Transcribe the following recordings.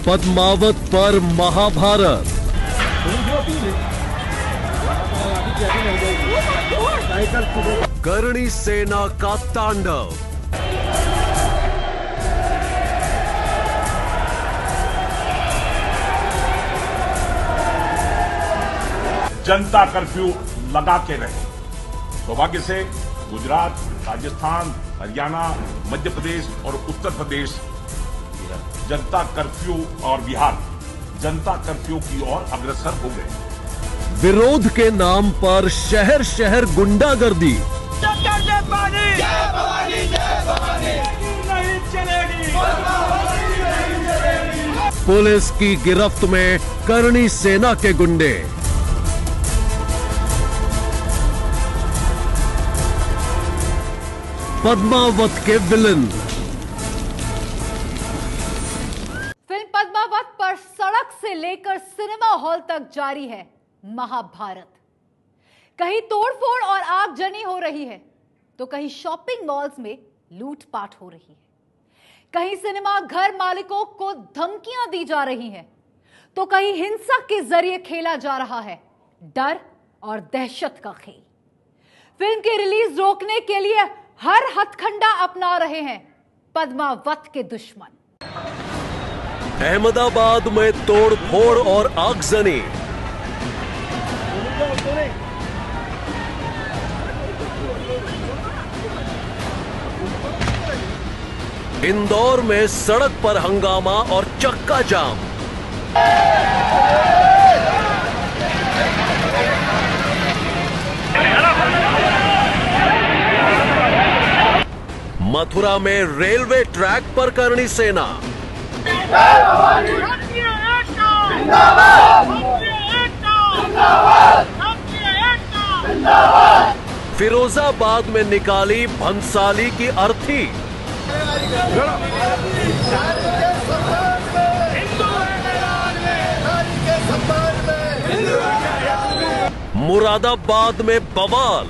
पद्मावत पर महाभारत। करणी सेना का तांडव। जनता कर्फ्यू लगा के रहे। सौभाग्य से गुजरात, राजस्थान, हरियाणा, मध्य प्रदेश और उत्तर प्रदेश जनता कर्फ्यू और बिहार जनता कर्फ्यू की ओर अग्रसर हो गए। विरोध के नाम पर शहर शहर गुंडागर्दी। पुलिस की गिरफ्त में करणी सेना के गुंडे। पद्मावत के विलन। फिल्म पद्मावत पर सड़क से लेकर सिनेमा हॉल तक जारी है महाभारत। कहीं तोड़फोड़ और आगजनी हो रही है तो कहीं शॉपिंग मॉल्स में लूटपाट हो रही है। कहीं सिनेमा घर मालिकों को धमकियां दी जा रही हैं तो कहीं हिंसा के जरिए खेला जा रहा है डर और दहशत का खेल। फिल्म की रिलीज रोकने के लिए हर हथकंडा अपना रहे हैं पद्मावत के दुश्मन। अहमदाबाद में तोड़फोड़ और आगजनी। इंदौर में सड़क पर हंगामा और चक्का जाम। मथुरा में रेलवे ट्रैक पर करणी सेना। फिरोजाबाद में निकाली भंसाली की अर्थी। मुरादाबाद में बवाल।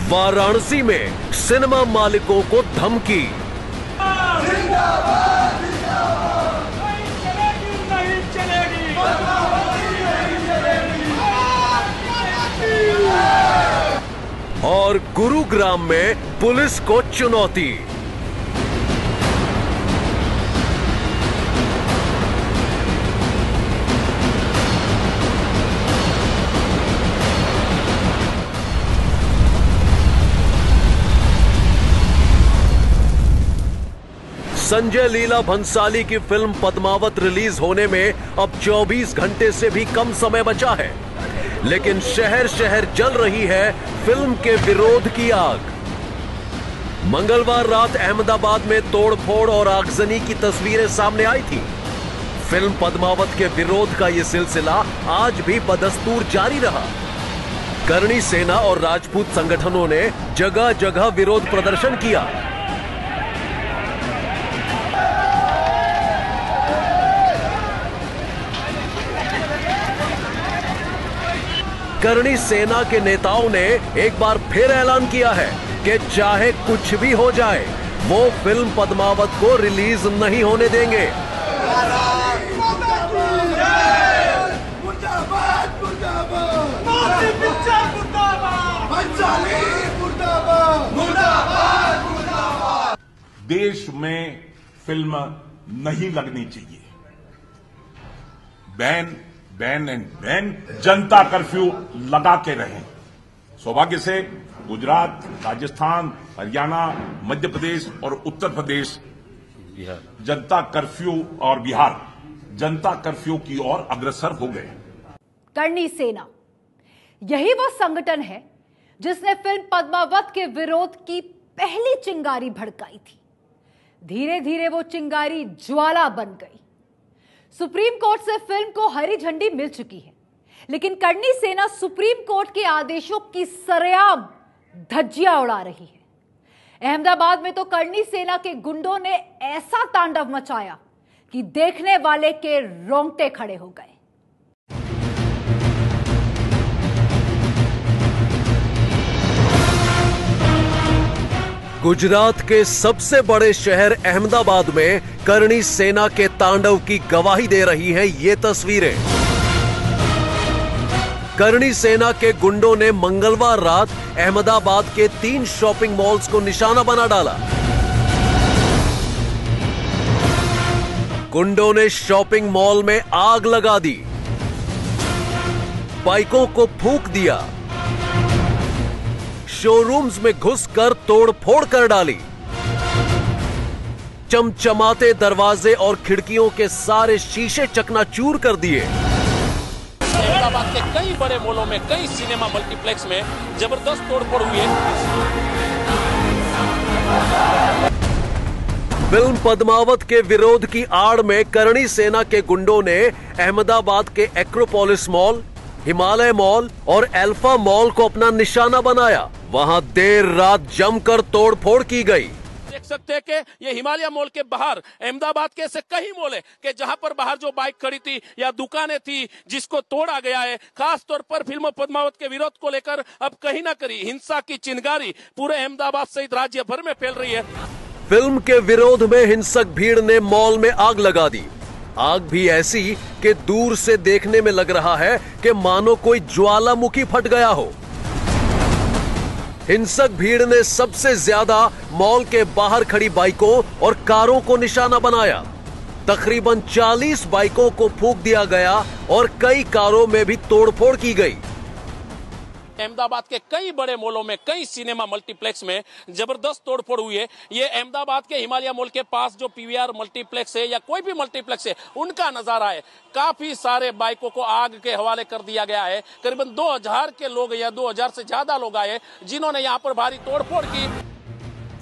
वाराणसी में सिनेमा मालिकों को धमकी। और गुरुग्राम में पुलिस को चुनौती। संजय लीला भंसाली की फिल्म पद्मावत रिलीज होने में अब 24 घंटे से भी कम समय बचा है, लेकिन शहर शहर जल रही है फिल्म के विरोध की आग। मंगलवार रात अहमदाबाद में तोड़फोड़ और आगजनी की तस्वीरें सामने आई थी। फिल्म पद्मावत के विरोध का यह सिलसिला आज भी बदस्तूर जारी रहा। करणी सेना और राजपूत संगठनों ने जगह जगह विरोध प्रदर्शन किया। करणी सेना के नेताओं ने एक बार फिर ऐलान किया है कि चाहे कुछ भी हो जाए वो फिल्म पद्मावत को रिलीज नहीं होने देंगे। देश में फिल्म नहीं लगनी चाहिए। Ban and ban. Janata curfew लगा के रहे। सौभाग्य से गुजरात, राजस्थान, हरियाणा, मध्य प्रदेश और उत्तर प्रदेश जनता कर्फ्यू और बिहार जनता कर्फ्यू की ओर अग्रसर हो गए। करणी सेना यही वो संगठन है जिसने फिल्म पद्मावत के विरोध की पहली चिंगारी भड़काई थी। धीरे धीरे वो चिंगारी ज्वाला बन गई। सुप्रीम कोर्ट से फिल्म को हरी झंडी मिल चुकी है, लेकिन करणी सेना सुप्रीम कोर्ट के आदेशों की सरेआम धज्जियां उड़ा रही है। अहमदाबाद में तो करणी सेना के गुंडों ने ऐसा तांडव मचाया कि देखने वाले के रोंगटे खड़े हो गए। गुजरात के सबसे बड़े शहर अहमदाबाद में करणी सेना के तांडव की गवाही दे रही हैं ये तस्वीरें। करणी सेना के गुंडों ने मंगलवार रात अहमदाबाद के 3 शॉपिंग मॉल्स को निशाना बना डाला। गुंडों ने शॉपिंग मॉल में आग लगा दी, बाइकों को फूंक दिया, शोरूम्स में घुसकर तोड़फोड़ कर डाली, चमचमाते दरवाजे और खिड़कियों के सारे शीशे चकनाचूर कर दिए। अहमदाबाद के कई बड़े मॉलों में, कई सिनेमा मल्टीप्लेक्स में जबरदस्त तोड़फोड़ हुई है। फिल्म पद्मावत के विरोध की आड़ में करणी सेना के गुंडों ने अहमदाबाद के एक्रोपोलिस मॉल, हिमालय मॉल और अल्फा मॉल को अपना निशाना बनाया। वहां देर रात जमकर तोड़फोड़ की गई। देख सकते हैं कि ये हिमालय मॉल के बाहर अहमदाबाद के ऐसे कई मॉल है कि जहां पर बाहर जो बाइक खड़ी थी या दुकानें थी जिसको तोड़ा गया है। खास तौर पर फिल्म पद्मावत के विरोध को लेकर अब कहीं ना कहीं हिंसा की चिंगारी पूरे अहमदाबाद सहित राज्य भर में फैल रही है। फिल्म के विरोध में हिंसक भीड़ ने मॉल में आग लगा दी। आग भी ऐसी कि दूर से देखने में लग रहा है कि मानो कोई ज्वालामुखी फट गया हो। हिंसक भीड़ ने सबसे ज्यादा मॉल के बाहर खड़ी बाइकों और कारों को निशाना बनाया। तकरीबन 40 बाइकों को फूंक दिया गया और कई कारों में भी तोड़फोड़ की गई। अहमदाबाद के कई बड़े मॉलों में, कई सिनेमा मल्टीप्लेक्स में जबरदस्त तोड़फोड़ हुई है। ये अहमदाबाद के हिमालय मॉल के पास जो पीवीआर मल्टीप्लेक्स है या कोई भी मल्टीप्लेक्स है, उनका नजारा है। काफी सारे बाइकों को आग के हवाले कर दिया गया है। करीबन 2000 के लोग या 2000 से ज्यादा लोग आए जिन्होंने यहाँ पर भारी तोड़फोड़ की।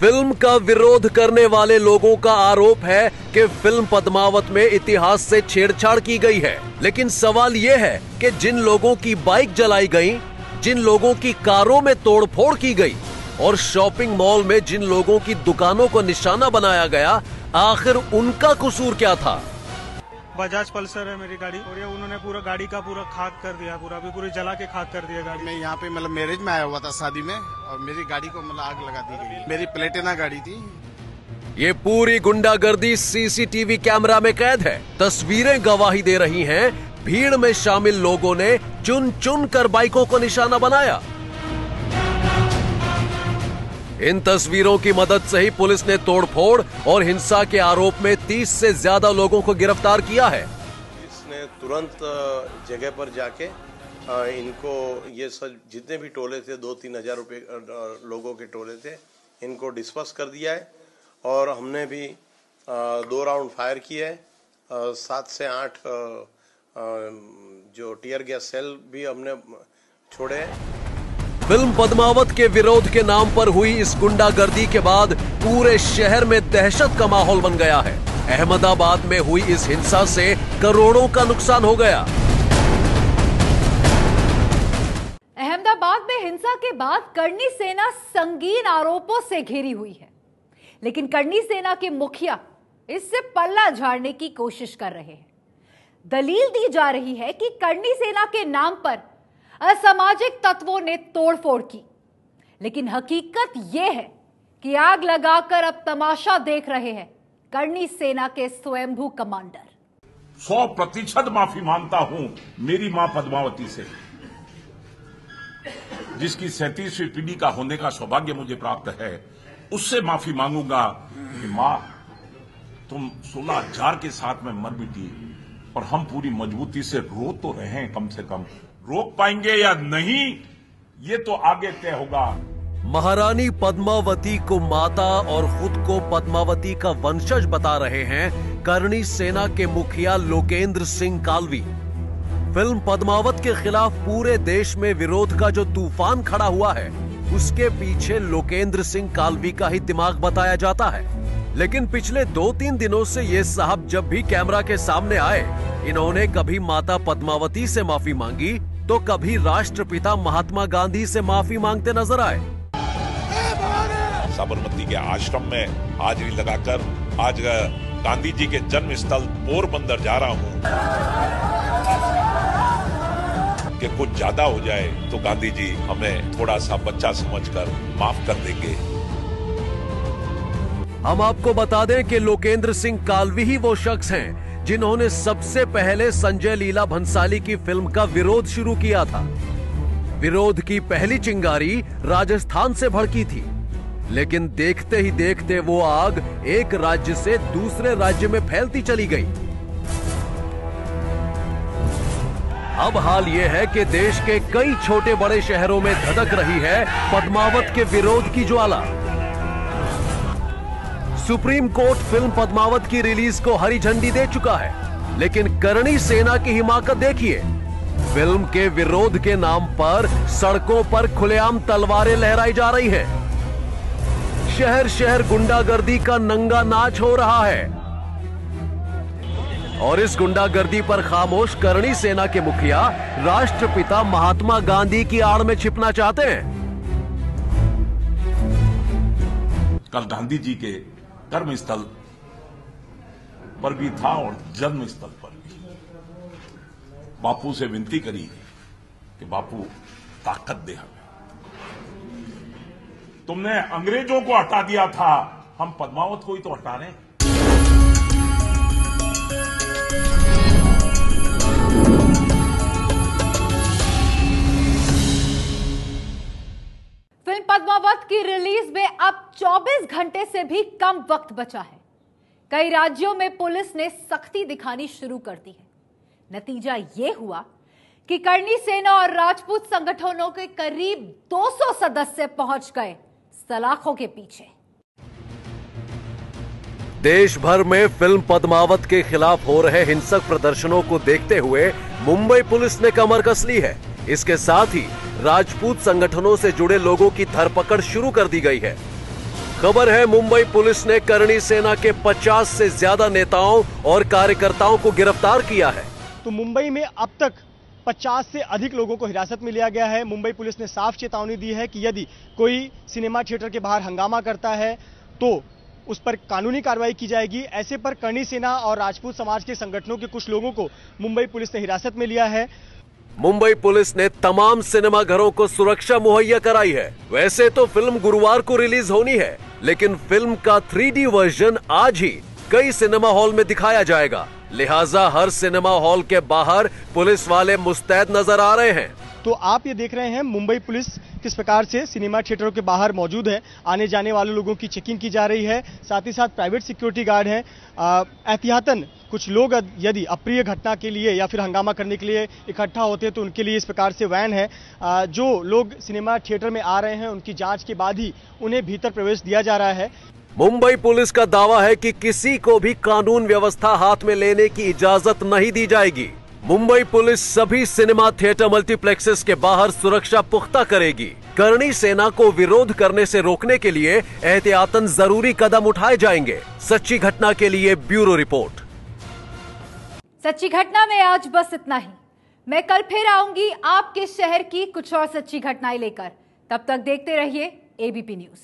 फिल्म का विरोध करने वाले लोगों का आरोप है कि फिल्म पद्मावत में इतिहास से छेड़छाड़ की गई है। लेकिन सवाल यह है कि जिन लोगों की बाइक जलाई गई, जिन लोगों की कारों में तोड़फोड़ की गई और शॉपिंग मॉल में जिन लोगों की दुकानों को निशाना बनाया गया, आखिर उनका कसूर क्या था? बजाज पल्सर है मेरी गाड़ी, और ये उन्होंने पूरा गाड़ी का पूरा खाक कर दिया, पूरी जला के खाक कर दिया गाड़ी। मैं यहाँ पे मतलब मैरिज में आया हुआ था, शादी में, और मेरी गाड़ी को मतलब आग लगा दी गई। मेरी प्लेटिना गाड़ी थी। ये पूरी गुंडागर्दी सीसीटीवी कैमरा में कैद है। तस्वीरें गवाही दे रही हैं, भीड़ में शामिल लोगों ने चुन चुन कर बाइकों को निशाना बनाया। इन तस्वीरों की मदद से ही पुलिस ने तोड़फोड़ और हिंसा के आरोप में 30 से ज्यादा लोगों को गिरफ्तार किया है। इसने तुरंत जगह पर जाके इनको, ये सब जितने भी टोले थे, 2-3 हजार रुपए लोगों के टोले थे, इनको डिस्पर्स कर दिया है। और हमने भी 2 राउंड फायर किए है। 7 से 8 जो टीयर गैस सेल भी हमने छोड़े हैं। फिल्म पद्मावत के विरोध के नाम पर हुई इस गुंडागर्दी के बाद पूरे शहर में दहशत का माहौल बन गया है। अहमदाबाद में हुई इस हिंसा से करोड़ों का नुकसान हो गया। अहमदाबाद में हिंसा के बाद करणी सेना संगीन आरोपों से घिरी हुई है, लेकिन करणी सेना के मुखिया इससे पल्ला झाड़ने की कोशिश कर रहे हैं। दलील दी जा रही है कि करणी सेना के नाम पर असामाजिक तत्वों ने तोड़फोड़ की, लेकिन हकीकत यह है कि आग लगाकर अब तमाशा देख रहे हैं करणी सेना के स्वयंभू कमांडर। 100% माफी मांगता हूं मेरी मां पद्मावती से, जिसकी 37वीं पीढ़ी का होने का सौभाग्य मुझे प्राप्त है। उससे माफी मांगूंगा कि मां, तुम 16,000 के साथ में मर मिटी, और हम पूरी मजबूती से रो तो रहे हैं, कम से कम रोक पाएंगे या नहीं ये तो आगे तय होगा। महारानी पद्मावती को माता और खुद को पद्मावती का वंशज बता रहे हैं करणी सेना के मुखिया लोकेंद्र सिंह कालवी। फिल्म पद्मावत के खिलाफ पूरे देश में विरोध का जो तूफान खड़ा हुआ है, उसके पीछे लोकेंद्र सिंह कालवी का ही दिमाग बताया जाता है। लेकिन पिछले 2-3 दिनों से ये साहब जब भी कैमरा के सामने आए, इन्होंने कभी माता पद्मावती से माफी मांगी तो कभी राष्ट्रपिता महात्मा गांधी से माफी मांगते नजर आए। साबरमती के आश्रम में हाजिरी लगाकर आज गांधी जी के जन्म स्थल पोरबंदर जा रहा हूं कि कुछ ज्यादा हो जाए तो गांधी जी हमें थोड़ा सा बच्चा समझकर माफ कर देंगे। हम आपको बता दें कि लोकेंद्र सिंह कालवी ही वो शख्स हैं जिन्होंने सबसे पहले संजय लीला भंसाली की फिल्म का विरोध शुरू किया था। विरोध की पहली चिंगारी राजस्थान से भड़की थी, लेकिन देखते ही देखते वो आग एक राज्य से दूसरे राज्य में फैलती चली गई। अब हाल ये है कि देश के कई छोटे बड़े शहरों में धधक रही है पद्मावत के विरोध की ज्वाला। सुप्रीम कोर्ट फिल्म पद्मावत की रिलीज को हरी झंडी दे चुका है, लेकिन करणी सेना की हिमाकत देखिए। फिल्म के विरोध के नाम पर सड़कों पर खुलेआम तलवारें लहराई जा रही हैं। शहर शहर गुंडागर्दी का नंगा नाच हो रहा है और इस गुंडागर्दी पर खामोश करणी सेना के मुखिया राष्ट्रपिता महात्मा गांधी की आड़ में छिपना चाहते हैं। कल गांधी जी के कर्म स्थल पर भी था और जन्म स्थल पर भी बापू से विनती करी कि बापू ताकत दे हमें। तुमने अंग्रेजों को हटा दिया था, हम पद्मावत को ही तो हटा रहे हैं। फिल्म पद्मावत की रिलीज में अब 24 घंटे से भी कम वक्त बचा है। कई राज्यों में पुलिस ने सख्ती दिखानी शुरू कर दी है। नतीजा यह हुआ कि करणी सेना और राजपूत संगठनों के करीब 200 सदस्य पहुंच गए सलाखों के पीछे। देश भर में फिल्म पद्मावत के खिलाफ हो रहे हिंसक प्रदर्शनों को देखते हुए मुंबई पुलिस ने कमर कस ली है। इसके साथ ही राजपूत संगठनों से जुड़े लोगों की धरपकड़ शुरू कर दी गई है। खबर है मुंबई पुलिस ने करणी सेना के 50 से ज्यादा नेताओं और कार्यकर्ताओं को गिरफ्तार किया है। तो मुंबई में अब तक 50 से अधिक लोगों को हिरासत में लिया गया है। मुंबई पुलिस ने साफ चेतावनी दी है कि यदि कोई सिनेमा थिएटर के बाहर हंगामा करता है तो उस पर कानूनी कार्रवाई की जाएगी। ऐसे पर करणी सेना और राजपूत समाज के संगठनों के कुछ लोगों को मुंबई पुलिस ने हिरासत में लिया है। मुंबई पुलिस ने तमाम सिनेमा घरों को सुरक्षा मुहैया कराई है। वैसे तो फिल्म गुरुवार को रिलीज होनी है, लेकिन फिल्म का 3D वर्जन आज ही कई सिनेमा हॉल में दिखाया जाएगा। लिहाजा हर सिनेमा हॉल के बाहर पुलिस वाले मुस्तैद नजर आ रहे हैं। तो आप ये देख रहे हैं मुंबई पुलिस किस प्रकार से सिनेमा थिएटरों के बाहर मौजूद है। आने जाने वाले लोगों की चेकिंग की जा रही है। साथ ही साथ प्राइवेट सिक्योरिटी गार्ड हैं। एहतियातन कुछ लोग यदि अप्रिय घटना के लिए या फिर हंगामा करने के लिए इकट्ठा होते हैं तो उनके लिए इस प्रकार से वैन है। जो लोग सिनेमा थिएटर में आ रहे हैं उनकी जांच के बाद ही उन्हें भीतर प्रवेश दिया जा रहा है। मुंबई पुलिस का दावा है कि किसी को भी कानून व्यवस्था हाथ में लेने की इजाजत नहीं दी जाएगी। मुंबई पुलिस सभी सिनेमा थिएटर मल्टीप्लेक्सेस के बाहर सुरक्षा पुख्ता करेगी। करणी सेना को विरोध करने से रोकने के लिए एहतियातन जरूरी कदम उठाए जाएंगे। सच्ची घटना के लिए ब्यूरो रिपोर्ट। सच्ची घटना में आज बस इतना ही। मैं कल फिर आऊंगी आपके शहर की कुछ और सच्ची घटनाएं लेकर। तब तक देखते रहिए एबीपी न्यूज।